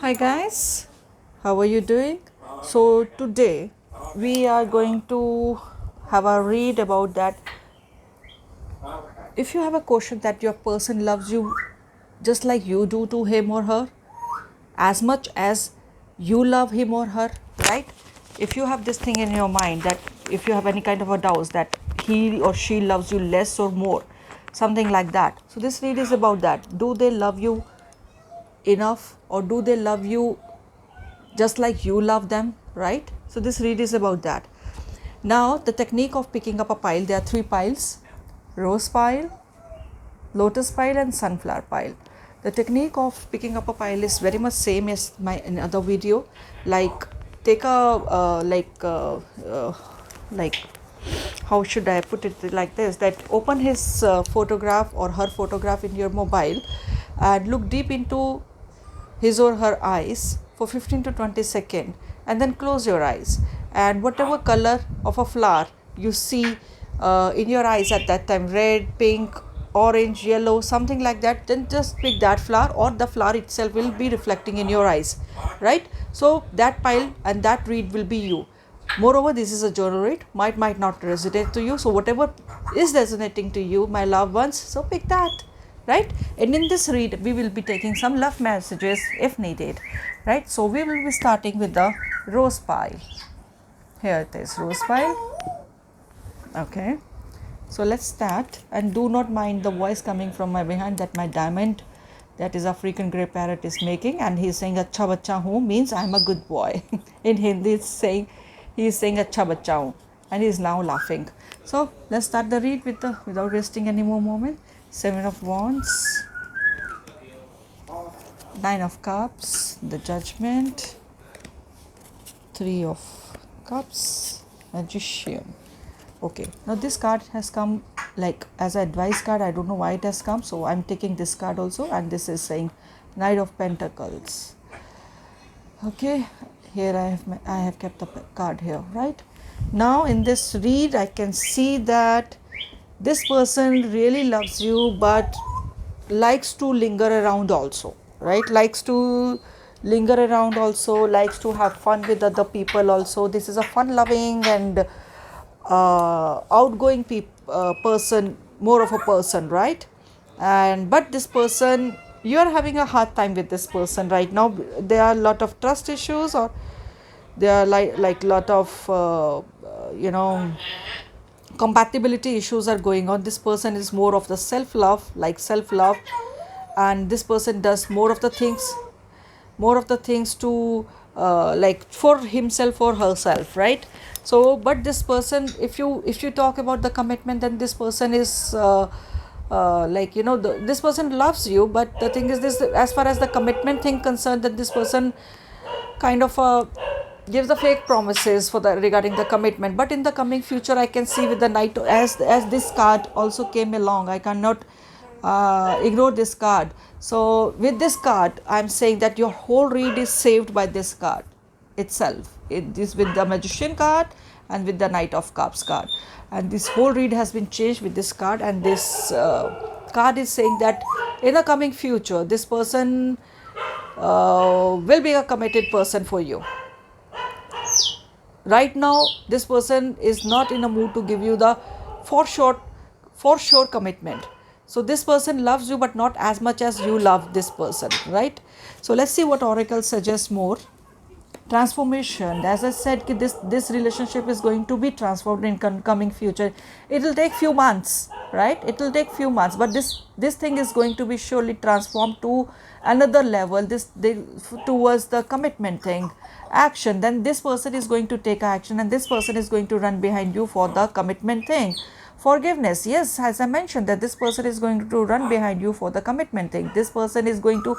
Hi guys, how are you doing? So today we are going to have a read about that. If you have a question that your person loves you just like you do to him or her, as much as you love him or her, right? If you have this thing in your mind that if you have any kind of a doubt that he or she loves you less or more, something like that. So this read is about that. Do they love you enough or do they love you just like you love them, right? So this read is about that. Now the technique of picking up a pile, there are three piles: rose pile, lotus pile and sunflower pile. The technique of picking up a pile is very much same as my another video. Like take a like how should I put it, like this, that open his photograph or her photograph in your mobile and look deep into his or her eyes for 15 to 20 seconds and then close your eyes, and whatever color of a flower you see in your eyes at that time, red, pink, orange, yellow, something like that, then just pick that flower or the flower itself will be reflecting in your eyes, right? So that pile and that read will be you. Moreover, this is a journal read, might not resonate to you, so whatever is resonating to you, my loved ones, so pick that, right? And in this read we will be taking some love messages if needed, right? So we will be starting with the rose pile. Here it is, rose pile. Okay, so let's start, and do not mind the voice coming from my behind, that my diamond, that is African grey parrot, is making, and he is saying acha bacha hu, means I am a good boy. In Hindi it's saying, he is saying acha bacha hu, and he is now laughing. So let's start the read with the without wasting any more moment. Seven of Wands, Nine of Cups, the Judgment, Three of Cups, Magician. Okay, now this card has come like as an advice card. I don't know why it has come, so I'm taking this card also, and this is saying Knight of Pentacles. Okay, here I have kept the card here, right? Now in this read I can see that this person really loves you but likes to linger around also, right? Likes to linger around also, likes to have fun with other people also. This is a fun loving and outgoing person, more of a person, right? And but this person, you are having a hard time with this person right now. There are a lot of trust issues, or there are like lot of compatibility issues are going on. This person is more of the self love, and this person does more of the things to like for himself or herself, right? So but this person, if you talk about the commitment, then this person is this person loves you, but the thing is this, as far as the commitment thing concerned, that this person kind of gives the fake promises for the regarding the commitment. But in the coming future I can see with the Knight, as this card also came along, I cannot ignore this card. So with this card I'm saying that your whole read is saved by this card itself. It is with the Magician card and with the Knight of Cups card, and this whole read has been changed with this card. And this card is saying that in the coming future this person will be a committed person for you. Right now this person is not in a mood to give you the for sure commitment. So this person loves you but not as much as you love this person, right? So let's see what oracle suggests more. Transformation, as I said, this relationship is going to be transformed in coming future. It will take few months, right? It will take few months, but this thing is going to be surely transformed to another level, towards the commitment thing, action. Then this person is going to take action, and this person is going to run behind you for the commitment thing. Forgiveness, yes, as I mentioned, that this person is going to run behind you for the commitment thing. This person is going to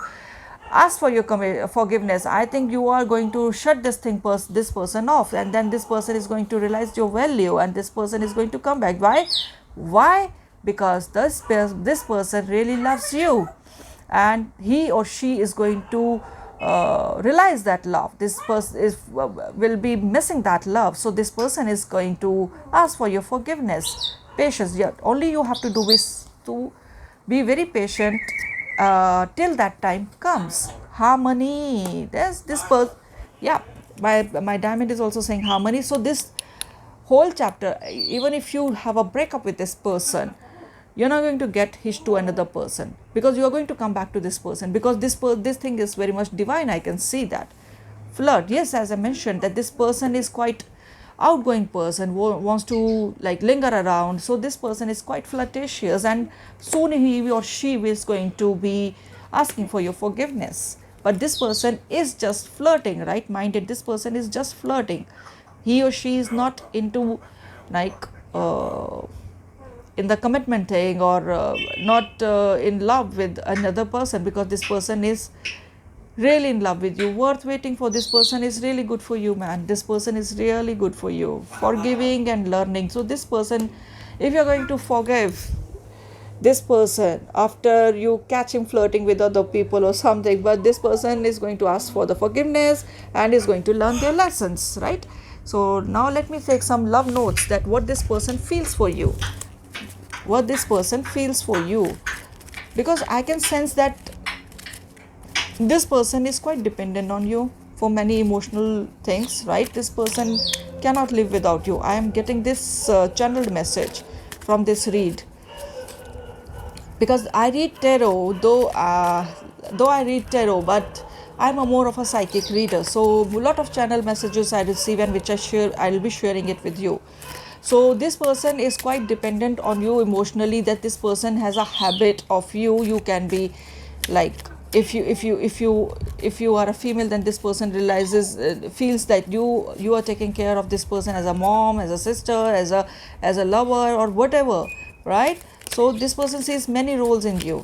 ask for your forgiveness. I think you are going to shut this person off, and then this person is going to realize your value, and this person is going to come back. Why? Because this person really loves you, and he or she is going to realize that love. This person will be missing that love, so this person is going to ask for your forgiveness. Patience, yeah, only you have to do is to be very patient till that time comes. harmony. There's this yeah, my diamond is also saying harmony. So this whole chapter, even if you have a breakup with this person, you're not going to get hitched to another person, because you are going to come back to this person, because this thing is very much divine. I can see that. Flirt, yes, as I mentioned, that this person is quite outgoing person, wants to like linger around. So this person is quite flirtatious, and soon he or she is going to be asking for your forgiveness. But this person is just flirting, right minded. This person is just flirting. He or she is not into like in the commitment thing, or not in love with another person, because this person is really in love with you, worth waiting for. This person is really good for you, man. This person is really good for you, forgiving and learning. So this person, if you're going to forgive this person after you catch him flirting with other people or something, but this person is going to ask for the forgiveness and is going to learn their lessons, right? So now let me take some love notes, that what this person feels for you, what this person feels for you, because I can sense that this person is quite dependent on you for many emotional things, right? This person cannot live without you. I am getting this channeled message from this read, because I read tarot, though I read tarot, but I'm a more of a psychic reader. So a lot of channel messages I receive, and which I'll be sharing it with you. So this person is quite dependent on you emotionally, that this person has a habit of you can be like, if you are a female, then this person realizes, feels that you are taking care of this person as a mom, as a sister, as a lover, or whatever, right? So this person sees many roles in you,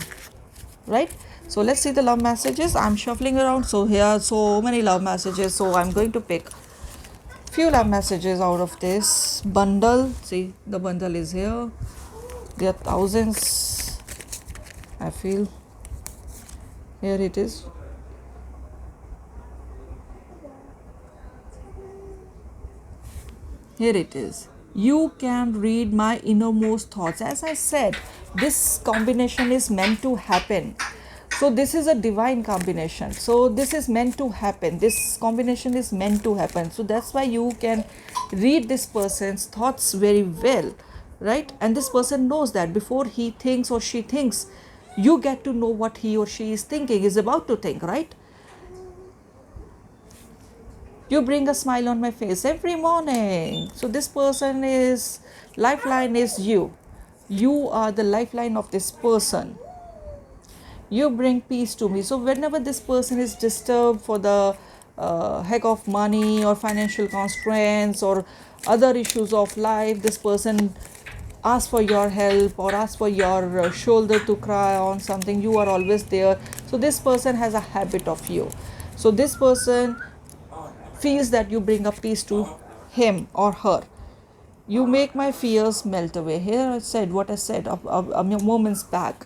right? So let's see the love messages. I'm shuffling around, so here are so many love messages, so I'm going to pick few love messages out of this bundle. See, the bundle is here. There are thousands, I feel. Here it is. Here it is. You can read my innermost thoughts. As I said, this combination is meant to happen. So this is a divine combination. So this is meant to happen. This combination is meant to happen. So that's why you can read this person's thoughts very well, right? And this person knows that before he thinks or she thinks, you get to know what he or she is thinking, is about to think, right? You bring a smile on my face every morning. So this person is, lifeline is you. You are the lifeline of this person. You bring peace to me. So whenever this person is disturbed for the heck of money or financial constraints or other issues of life, this person asks for your help or asks for your shoulder to cry on something. You are always there. So this person has a habit of you. So this person feels that you bring a peace to him or her. You make my fears melt away. Here I said what I said a moments back,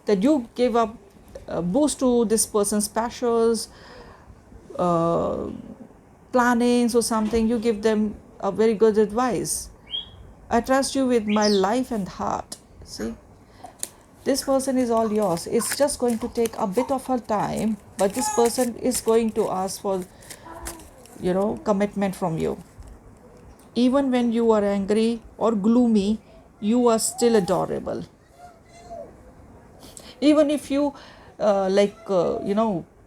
that you give up a boost to this person's passions, uh, plannings or something. You give them a very good advice. I trust you with my life and heart. See, this person is all yours. It's just going to take a bit of her time, but this person is going to ask for, commitment from you. Even when you are angry or gloomy, you are still adorable. Even if you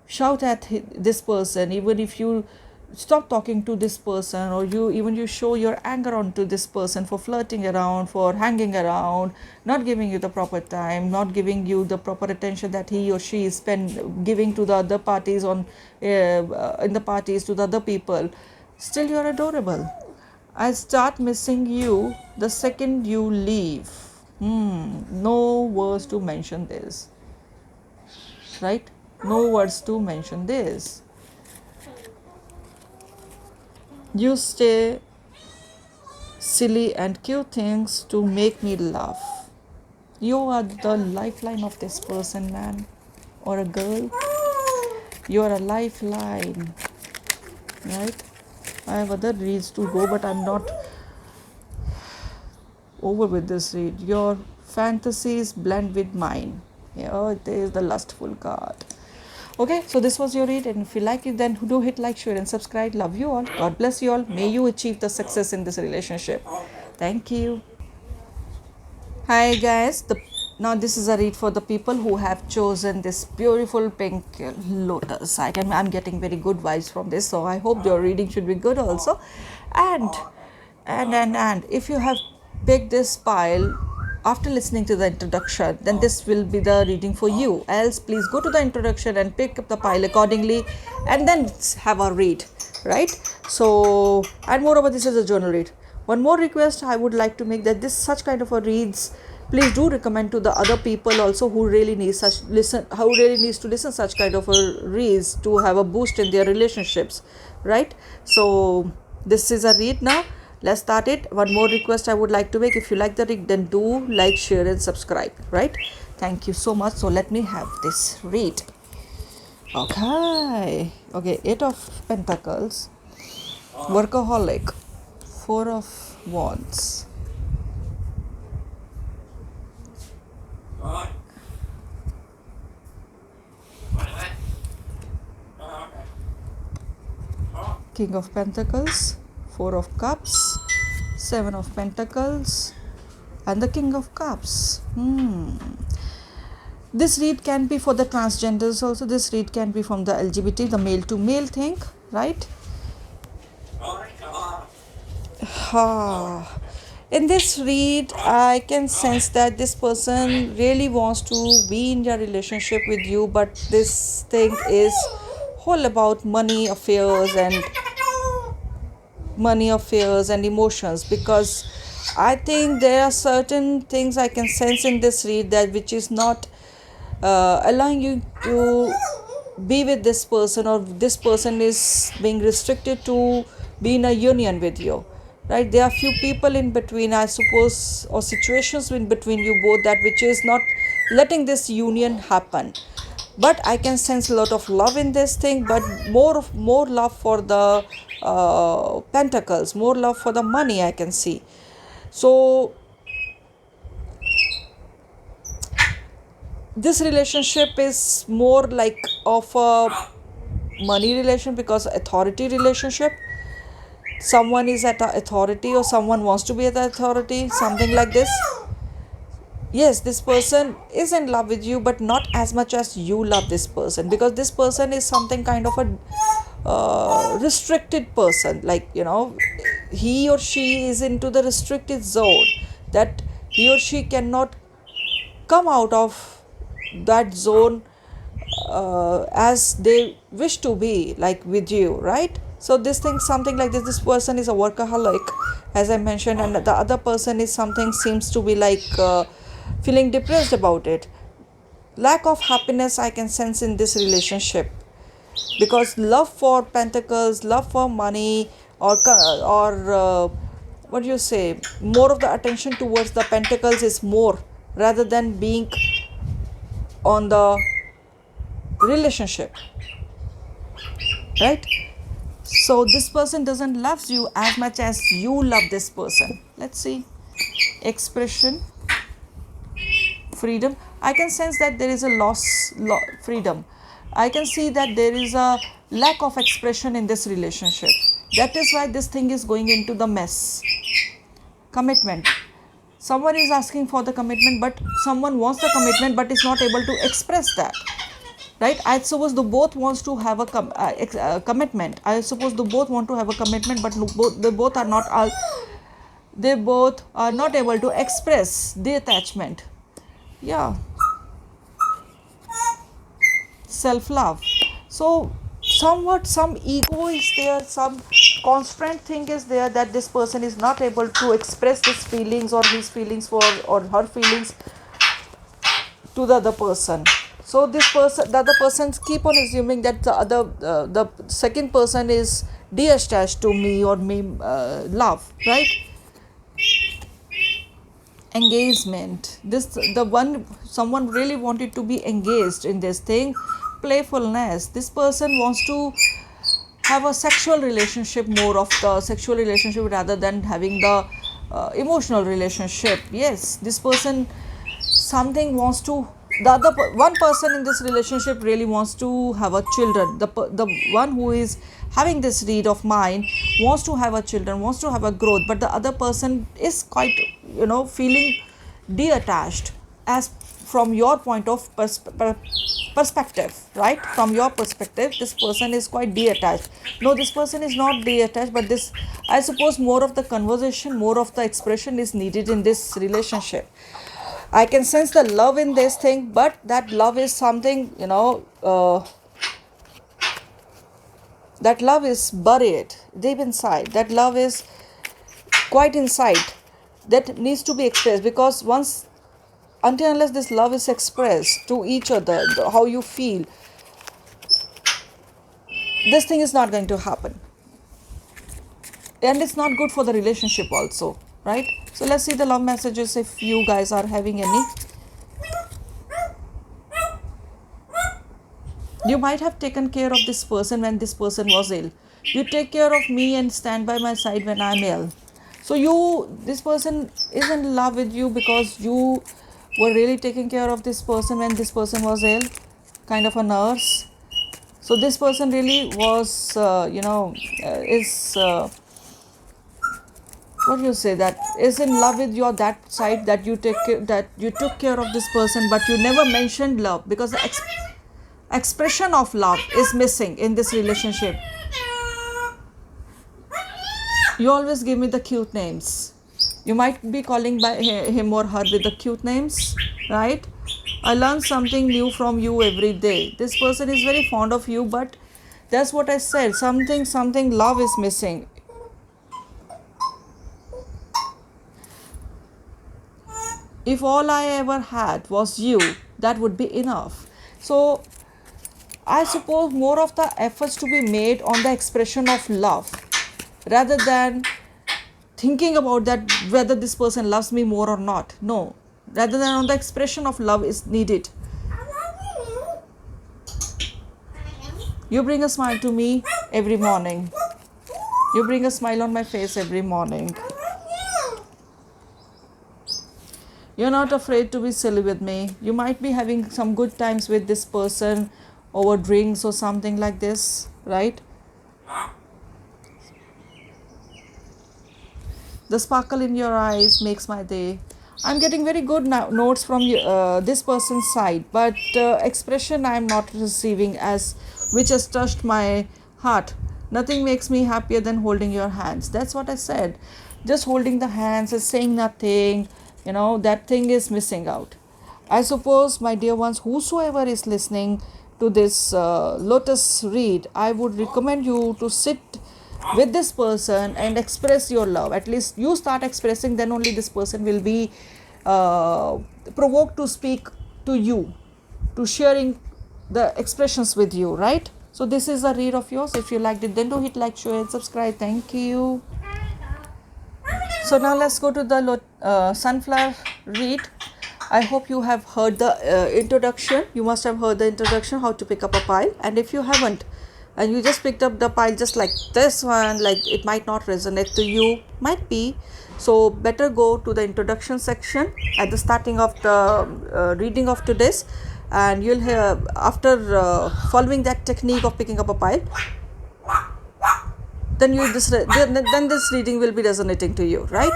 shout at this person, even if you stop talking to this person, or you show your anger onto this person for flirting around, for hanging around, not giving you the proper time, not giving you the proper attention that he or she is giving to the other parties in the parties, to the other people, still you're adorable. I start missing you the second you leave. No words to mention this, right? No words to mention this. You say silly and cute things to make me laugh. You are the lifeline of this person, man, or a girl. You are a lifeline, right? I have other reads to go, but I'm not over with this read. Your fantasies blend with mine. Here it is, the lustful card. Okay, so this was your read, and if you like it, then do hit like, share, and subscribe. Love you all. God bless you all. May you achieve the success in this relationship. Thank you. Hi guys. Now this is a read for the people who have chosen this beautiful pink lotus. I'm getting very good vibes from this, so I hope your reading should be good also. And if you have picked this pile after listening to the introduction, then this will be the reading for you. Else, please go to the introduction and pick up the pile accordingly, and then have a read, right? So, and moreover, this is a journal read. One more request I would like to make, that this such kind of a reads, please do recommend to the other people also who really needs to listen such kind of a reads to have a boost in their relationships, right? So this is a read now. Let's start it. One more request I would like to make: if you like the read, then do like, share, and subscribe, right? Thank you so much. So let me have this read. Okay, 8 of Pentacles, workaholic, 4 of Wands, King of Pentacles, 4 of Cups, 7 of Pentacles, and the King of Cups. This read can be for the transgenders also. This read can be from the LGBT, the male to male thing, right? In this read, I can sense that this person really wants to be in your relationship with you, but this thing is all about money affairs and emotions, because I think there are certain things I can sense in this read that which is not allowing you to be with this person, or this person is being restricted to be in a union with you, right? There are few people in between, I suppose, or situations in between you both, that which is not letting this union happen. But I can sense a lot of love in this thing, but more love for the pentacles, more love for the money I can see. So this relationship is more like of a money relation, because authority relationship. Someone is at authority, or someone wants to be at authority, something like this. Yes, this person is in love with you, but not as much as you love this person, because this person is something kind of a restricted person, like, he or she is into the restricted zone, that he or she cannot come out of that zone as they wish to be, like with you, right? So this thing, something like this person is a workaholic, as I mentioned, and the other person is something, seems to be like feeling depressed about it. Lack of happiness I can sense in this relationship, because love for pentacles, love for money, or what do you say, more of the attention towards the pentacles is more, rather than being on the relationship, right? So this person doesn't love you as much as you love this person. Let's see. Expression, freedom. I can sense that there is a freedom. I can see that there is a lack of expression in this relationship. That is why this thing is going into the mess. Commitment. Someone is asking for the commitment, but someone wants the commitment but is not able to express that, right? I suppose the both wants to have a commitment. I suppose the both want to have a commitment, but they both are not able to express the attachment. Yeah. Self-love. So somewhat some ego is there, some constant thing is there, that this person is not able to express his feelings, or his feelings for, or her feelings to the other person. So the other persons keep on assuming that the second person is detached to me, or me love, right? Engagement. Someone really wanted to be engaged in this thing. Playfulness. This person wants to have a sexual relationship, more of the sexual relationship, rather than having the emotional relationship. Yes, this person something wants to one person in this relationship really wants to have a children. The one who is having this read of mine wants to have a children, wants to have a growth, but the other person is quite, feeling detached, as from your point of perspective, right? From your perspective, this person is quite detached. No, this person is not detached, but this, I suppose, more of the conversation, more of the expression is needed in this relationship. I can sense the love in this thing, but that love is something, that love is buried deep inside. That love is quite inside, that needs to be expressed, because once, until unless this love is expressed to each other, how you feel, this thing is not going to happen. And it's not good for the relationship also, right? So let's see the love messages, if you guys are having any. You might have taken care of this person when this person was ill. You take care of me and stand by my side when I'm ill. So this person is in love with you because you were really taking care of this person when this person was ill, kind of a nurse. So this person really was, what do you say, that is in love with your that side, that you took care of this person, but you never mentioned love, because the expression of love is missing in this relationship. You always give me the cute names. You might be calling by him or her with the cute names, right? I learn something new from you every day. This person is very fond of you, but that's what I said. Something love is missing. If all I ever had was you, that would be enough. So I suppose more of the efforts to be made on the expression of love, rather than thinking about that whether this person loves me more or not. No, rather than on the expression of love is needed. You bring a smile to me every morning. You bring a smile on my face every morning. You're not afraid to be silly with me. You might be having some good times with this person over drinks or something like this, right? The sparkle in your eyes makes my day. I'm getting very good notes from this person's side, but expression I'm not receiving, as which has touched my heart. Nothing makes me happier than holding your hands. That's what I said. Just holding the hands is saying nothing. That thing is missing out. I suppose, my dear ones, whosoever is listening to this lotus read, I would recommend you to sit with this person and express your love. At least you start expressing, then only this person will be provoked to speak to you, to sharing the expressions with you, right? So this is a read of yours. If you liked it, then do hit like, share and subscribe. Thank you. So now let's go to the sunflower read. I hope you have heard the introduction. You must have heard the introduction, how to pick up a pile. And if you haven't, and you just picked up the pile just like this one, like it might not resonate to you, might be. So better go to the introduction section at the starting of the reading of today's, and you'll hear, after following that technique of picking up a pile, then this reading will be resonating to you, right?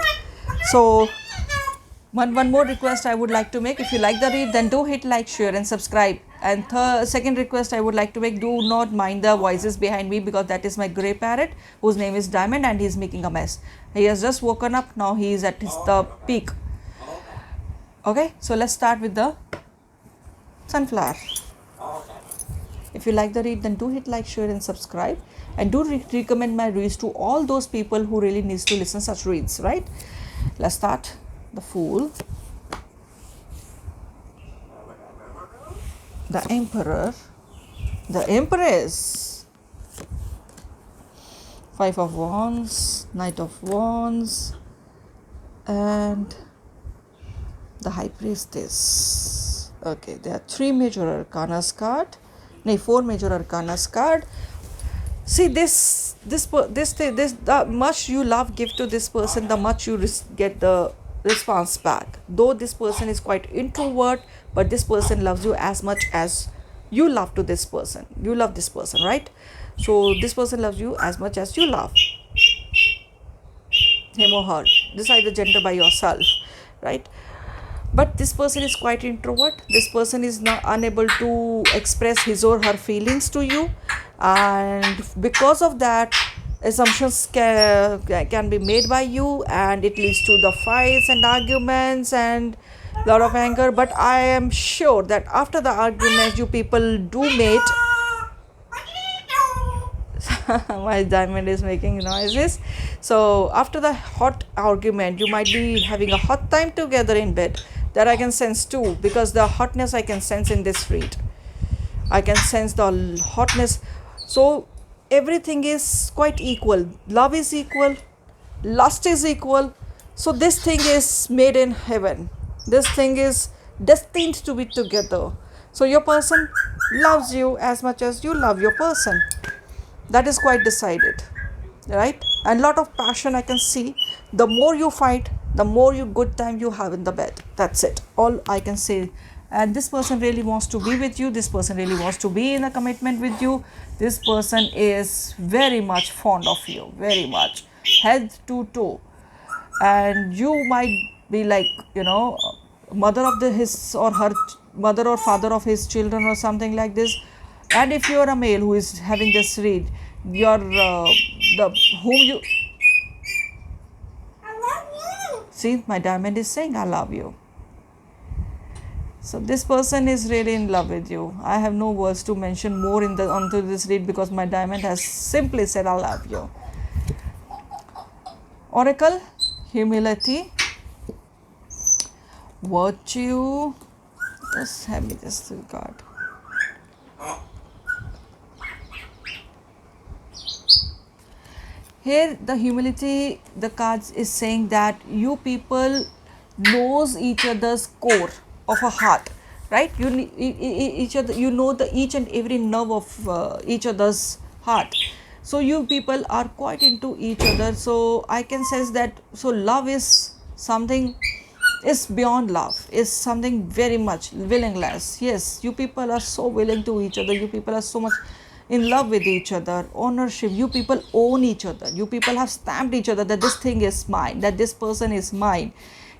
So one more request I would like to make. If you like the read, then do hit like, share and subscribe. And second request I would like to make, do not mind the voices behind me, because that is my grey parrot, whose name is Diamond, and he is making a mess. He has just woken up. Now he is at the peak. Okay, so let's start with the sunflower. If you like the read, then do hit like, share and subscribe. And do recommend my reads to all those people who really needs to listen such reads, right? Let's start. The Fool, the Emperor, the Empress, Five of Wands, Knight of Wands, and the High Priestess. Okay, there are 3 major arcanas card. No, 4 major arcanas card. See, this the much you love give to this person, the much you get the response back. Though this person is quite introvert, but this person loves you as much as you love to this person. You love this person, right? So this person loves you as much as you love him or her. Decide the gender by yourself, right? But this person is quite introvert. This person is not unable to express his or her feelings to you, and because of that, assumptions can be made by you, and it leads to the fights and arguments and lot of anger. But I am sure that after the arguments you people do mate. My diamond is making noises. So after the hot argument you might be having a hot time together in bed. That I can sense too, because the hotness I can sense in this read. I can sense the hotness. So everything is quite equal. Love is equal, lust is equal. So this thing is made in heaven. This thing is destined to be together. So your person loves you as much as you love your person. That is quite decided, right? And lot of passion I can see. The more you fight, the more you good time you have in the bed. That's it, all I can say. And this person really wants to be with you. This person really wants to be in a commitment with you. This person is very much fond of you, very much, head to toe. And you might be like, mother of his or her, mother or father of his children or something like this. And if you are a male who is having this read, you're the whom you see, my diamond is saying I love you. So this person is really in love with you. I have no words to mention more in the onto this read, because my diamond has simply said I love you. Oracle, humility, virtue. Just have me this card. Here the humility, the cards is saying that you people knows each other's core of a heart, right? Each other, you know the each and every nerve of each other's heart. So you people are quite into each other. So I can sense that. So love is something, is beyond love, is something very much willingness. Yes, you people are so willing to each other. You people are so much in love with each other. Ownership, you people own each other. You people have stamped each other that this thing is mine, that this person is mine.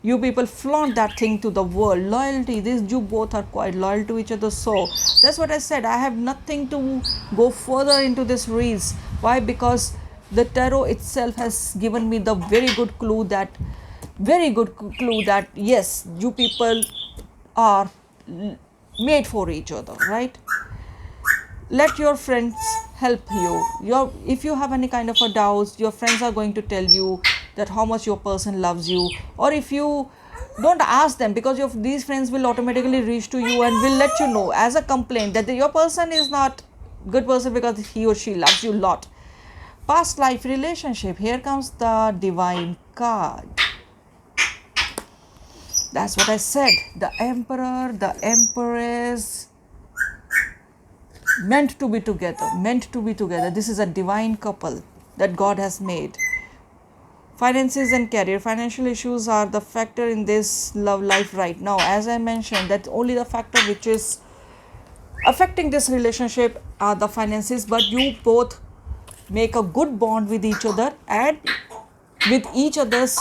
You people flaunt that thing to the world. Loyalty, this, you both are quite loyal to each other. So that's what I said. I have nothing to go further into this reads. Why? Because the tarot itself has given me the very good clue that yes, you people are made for each other, right? Let your friends help you. If you have any kind of a doubts, your friends are going to tell you that how much your person loves you. Or if you don't ask them, because these friends will automatically reach to you and will let you know as a complaint that your person is not good person because he or she loves you a lot. Past life relationship, here comes the divine card. That's what I said. The emperor, the empress, meant to be together. This is a divine couple that God has made. Finances and career, financial issues are the factor in this love life right now. As I mentioned, that only the factor which is affecting this relationship are the finances, but you both make a good bond with each other, and with each other's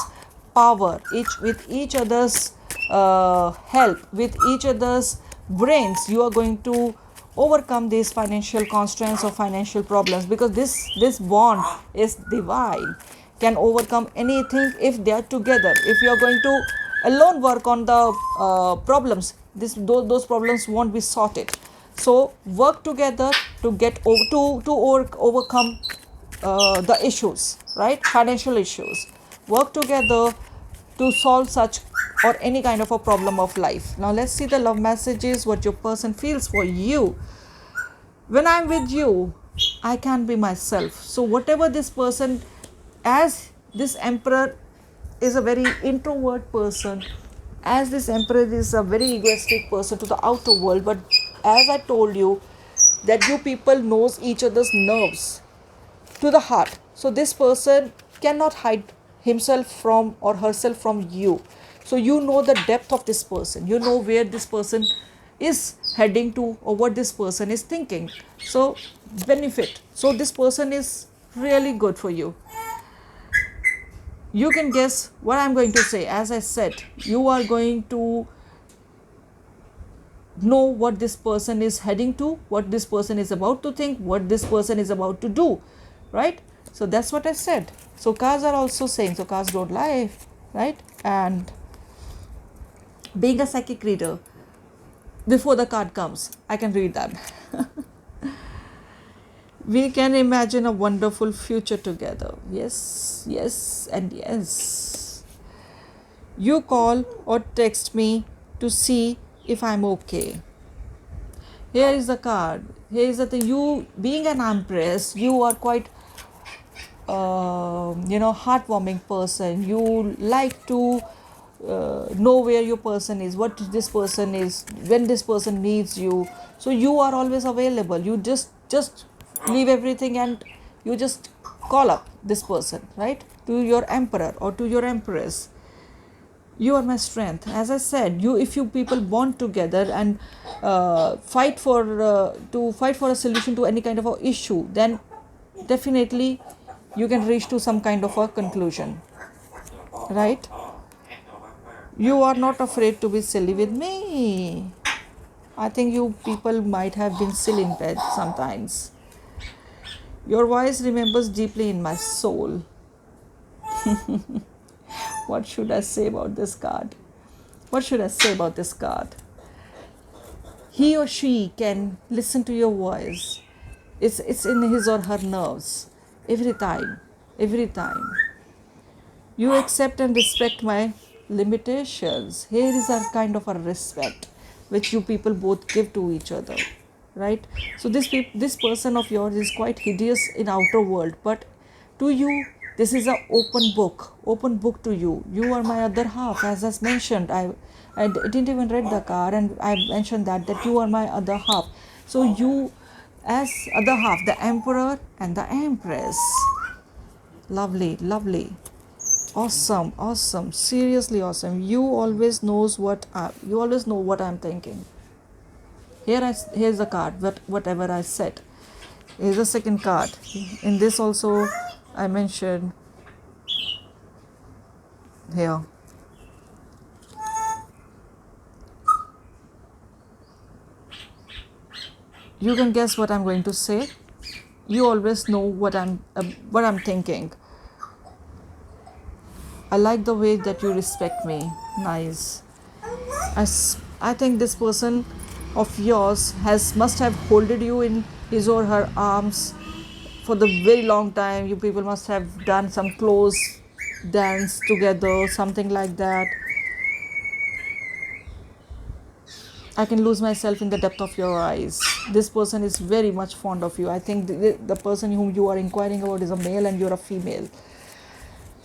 power, with each other's help, with each other's brains, you are going to overcome these financial constraints or financial problems, because this bond is divine, can overcome anything if they are together. If you are going to alone work on the problems, those problems won't be sorted. So work together to get overcome the issues, right? Financial issues. Work together to solve such or any kind of a problem of life. Now let's see the love messages, what your person feels for you. When I'm with you, I can be myself. So whatever this person, as this emperor is a very introvert person, as this emperor is a very egoistic person to the outer world, but as I told you that you people knows each other's nerves to the heart. So this person cannot hide himself from or herself from you. So you know the depth of this person, you know where this person is heading to or what this person is thinking. So benefit. So this person is really good for you. You can guess what I'm going to say. As I said, you are going to know what this person is heading to, what this person is about to think, what this person is about to do, right? So that's what I said. So cards are also saying, so cards don't lie, right? And being a psychic reader, before the card comes, I can read that. We can imagine a wonderful future together. Yes, yes, and yes. You call or text me to see if I'm okay. Here is the card. Here is the thing. You, being an empress, you are quite, heartwarming person. You like to know where your person is, what this person is, when this person needs you. So you are always available. You just leave everything and you just call up this person, right? To your emperor or to your empress. You are my strength. As I said, you, if you people bond together and fight for a solution to any kind of a issue, then definitely you can reach to some kind of a conclusion, right? You are not afraid to be silly with me. I think you people might have been silly in bed sometimes. Your voice remembers deeply in my soul. What should I say about this card? What should I say about this card? He or she can listen to your voice. It's in his or her nerves. Every time. Every time. You accept and respect my limitations. Here is a kind of a respect which you people both give to each other, right? So this person of yours is quite hideous in outer world, but to you this is a open book to you. You are my other half, as I mentioned. I didn't even read the card, and I mentioned that you are my other half. So you, as other half, the emperor and the empress. Lovely, lovely. Awesome, awesome, seriously awesome. You always know what I'm thinking. Here's the card, whatever I said. Here's the second card. In this also I mentioned here. You can guess what I'm going to say. You always know what I'm thinking. I like the way that you respect me. Nice. I think this person of yours must have holded you in his or her arms for the very long time. You people must have done some close dance together, something like that. I can lose myself in the depth of your eyes. This person is very much fond of you. I think the person whom you are inquiring about is a male and you're a female.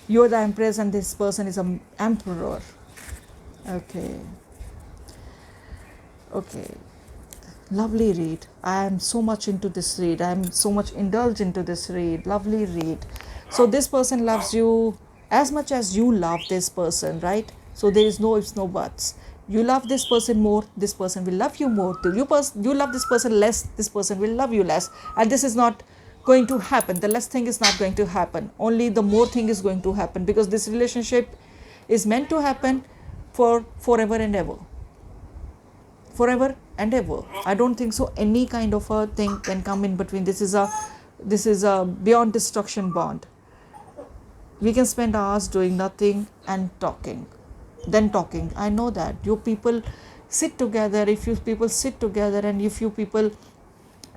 You're the empress and this person is an emperor. Okay. Lovely read. I am so much into this read. I am so much indulged into this read. Lovely read. So this person loves you as much as you love this person, right? So there is no ifs, no buts. You love this person more, this person will love you more. You love this person less, this person will love you less. And this is not going to happen. The less thing is not going to happen. Only the more thing is going to happen, because this relationship is meant to happen for forever and ever. Forever and ever. I don't think so any kind of a thing can come in between. This is a beyond destruction bond. We can spend hours doing nothing and talking. I know that. You people sit together. If you people sit together and if you people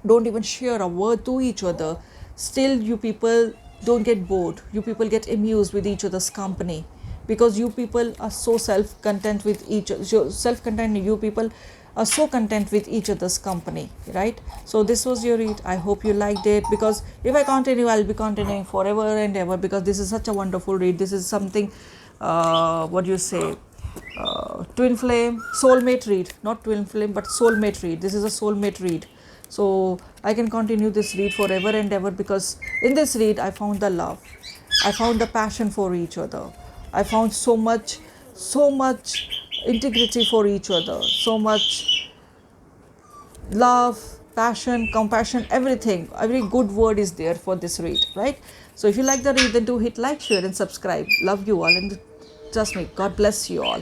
don't even share a word to each other, still you people don't get bored. You people get amused with each other's company, because you people are so self-content with each other. You people are so content with each other's company, right? So this was your read. I hope you liked it, because if I continue, I'll be continuing forever and ever, because this is such a wonderful read. This is something, twin flame, soulmate read. Not twin flame, but soulmate read. This is a soulmate read. So I can continue this read forever and ever, because in this read I found the love. I found the passion for each other. I found so much so much integrity for each other, so much love, passion, compassion, everything. Every good word is there for this read, right? So if you like the read, then do hit like, share, and subscribe. Love you all, and trust me, God bless you all.